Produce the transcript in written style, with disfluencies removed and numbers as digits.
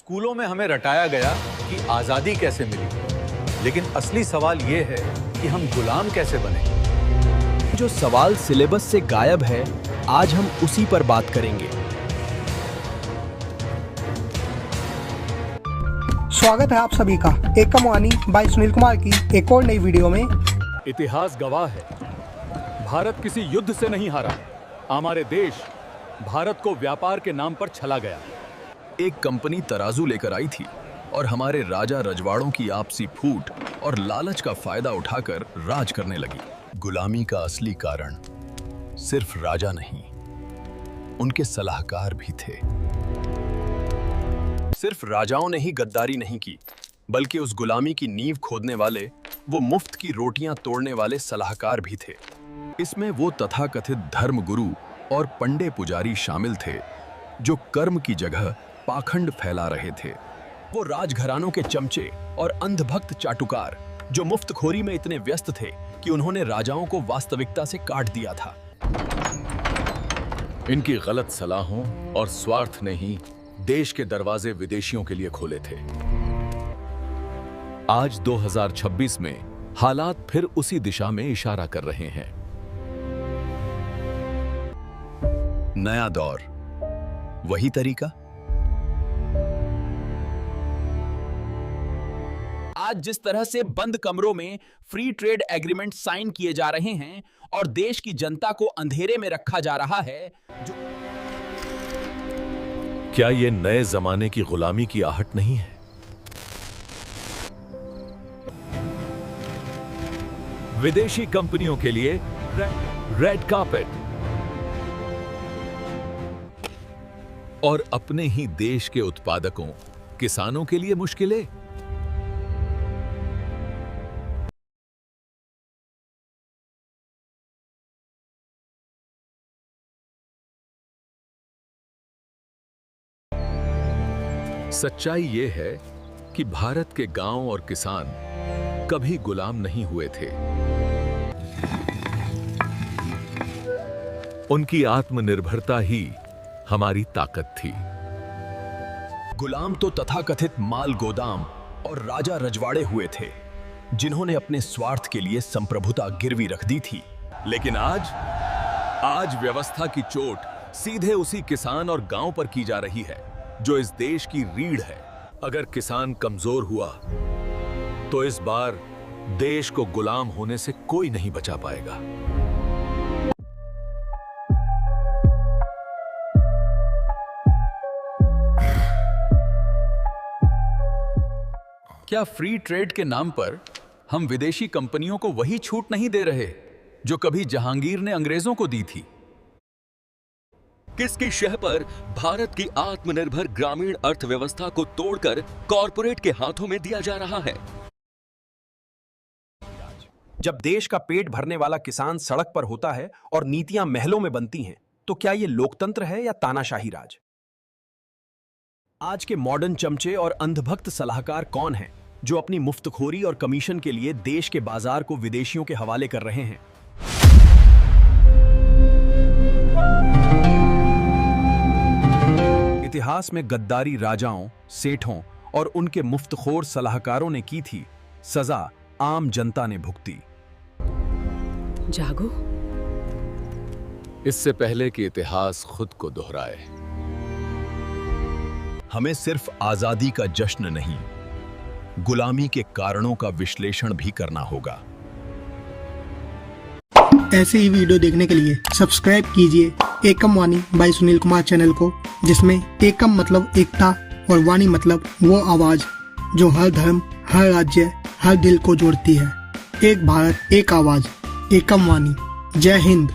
स्कूलों में हमें रटाया गया कि आजादी कैसे मिली, लेकिन असली सवाल ये है कि हम गुलाम कैसे बने। जो सवाल सिलेबस से गायब है, आज हम उसी पर बात करेंगे। स्वागत है आप सभी का एकम वाणी बाय सुनील कुमार की एक और नई वीडियो में। इतिहास गवाह है, भारत किसी युद्ध से नहीं हारा। हमारे देश भारत को व्यापार के नाम पर छला गया। एक कंपनी तराजू लेकर आई थी और हमारे राजा रजवाड़ों की आपसी फूट और लालच का फायदा उठाकर राज करने लगी। गुलामी का असली कारण सिर्फ राजा नहीं, उनके सलाहकार भी थे। सिर्फ राजाओं ने ही गद्दारी नहीं की, बल्कि उस गुलामी की नींव खोदने वाले, वो मुफ्त की रोटियां तोड़ने वाले सलाहकार भी थे। इसमें वो तथाकथित धर्म गुरु और पंडे पुजारी शामिल थे, जो कर्म की जगह पाखंड फैला रहे थे। वो राजघरानों के चमचे और अंधभक्त चाटुकार, जो मुफ्तखोरी में इतने व्यस्त थे कि उन्होंने राजाओं को वास्तविकता से काट दिया था। इनकी गलत सलाहों और स्वार्थ ने ही देश के दरवाजे विदेशियों के लिए खोले थे। आज 2026 में हालात फिर उसी दिशा में इशारा कर रहे हैं। नया दौर, वही तरीका। आज जिस तरह से बंद कमरों में फ्री ट्रेड एग्रीमेंट साइन किए जा रहे हैं और देश की जनता को अंधेरे में रखा जा रहा है, क्या ये नए जमाने की गुलामी की आहट नहीं है? विदेशी कंपनियों के लिए रेड कार्पेट और अपने ही देश के उत्पादकों, किसानों के लिए मुश्किलें। सच्चाई ये है कि भारत के गांव और किसान कभी गुलाम नहीं हुए थे। उनकी आत्मनिर्भरता ही हमारी ताकत थी। गुलाम तो तथाकथित माल गोदाम और राजा रजवाड़े हुए थे, जिन्होंने अपने स्वार्थ के लिए संप्रभुता गिरवी रख दी थी। लेकिन आज व्यवस्था की चोट सीधे उसी किसान और गांव पर की जा रही है, जो इस देश की रीढ़ है। अगर किसान कमजोर हुआ तो इस बार देश को गुलाम होने से कोई नहीं बचा पाएगा। क्या फ्री ट्रेड के नाम पर हम विदेशी कंपनियों को वही छूट नहीं दे रहे जो कभी जहांगीर ने अंग्रेजों को दी थी? किसकी शह पर भारत की आत्मनिर्भर ग्रामीण अर्थव्यवस्था को तोड़कर कॉरपोरेट के हाथों में दिया जा रहा है? जब देश का पेट भरने वाला किसान सड़क पर होता है और नीतियां महलों में बनती हैं, तो क्या यह लोकतंत्र है या तानाशाही राज? आज के मॉडर्न चमचे और अंधभक्त सलाहकार कौन हैं, जो अपनी मुफ्तखोरी और कमीशन के लिए देश के बाजार को विदेशियों के हवाले कर रहे हैं? इतिहास में गद्दारी राजाओं, सेठों और उनके मुफ्तखोर सलाहकारों ने की थी, सजा आम जनता ने भुगती। जागो। इससे पहले कि इतिहास खुद को दोहराए, हमें सिर्फ आजादी का जश्न नहीं, गुलामी के कारणों का विश्लेषण भी करना होगा। ऐसे ही वीडियो देखने के लिए सब्सक्राइब कीजिए एकम वाणी बाय सुनील कुमार चैनल को, जिसमें एकम मतलब एकता और वाणी मतलब वो आवाज जो हर धर्म, हर राज्य, हर दिल को जोड़ती है। एक भारत, एक आवाज, एकम वाणी। जय हिंद।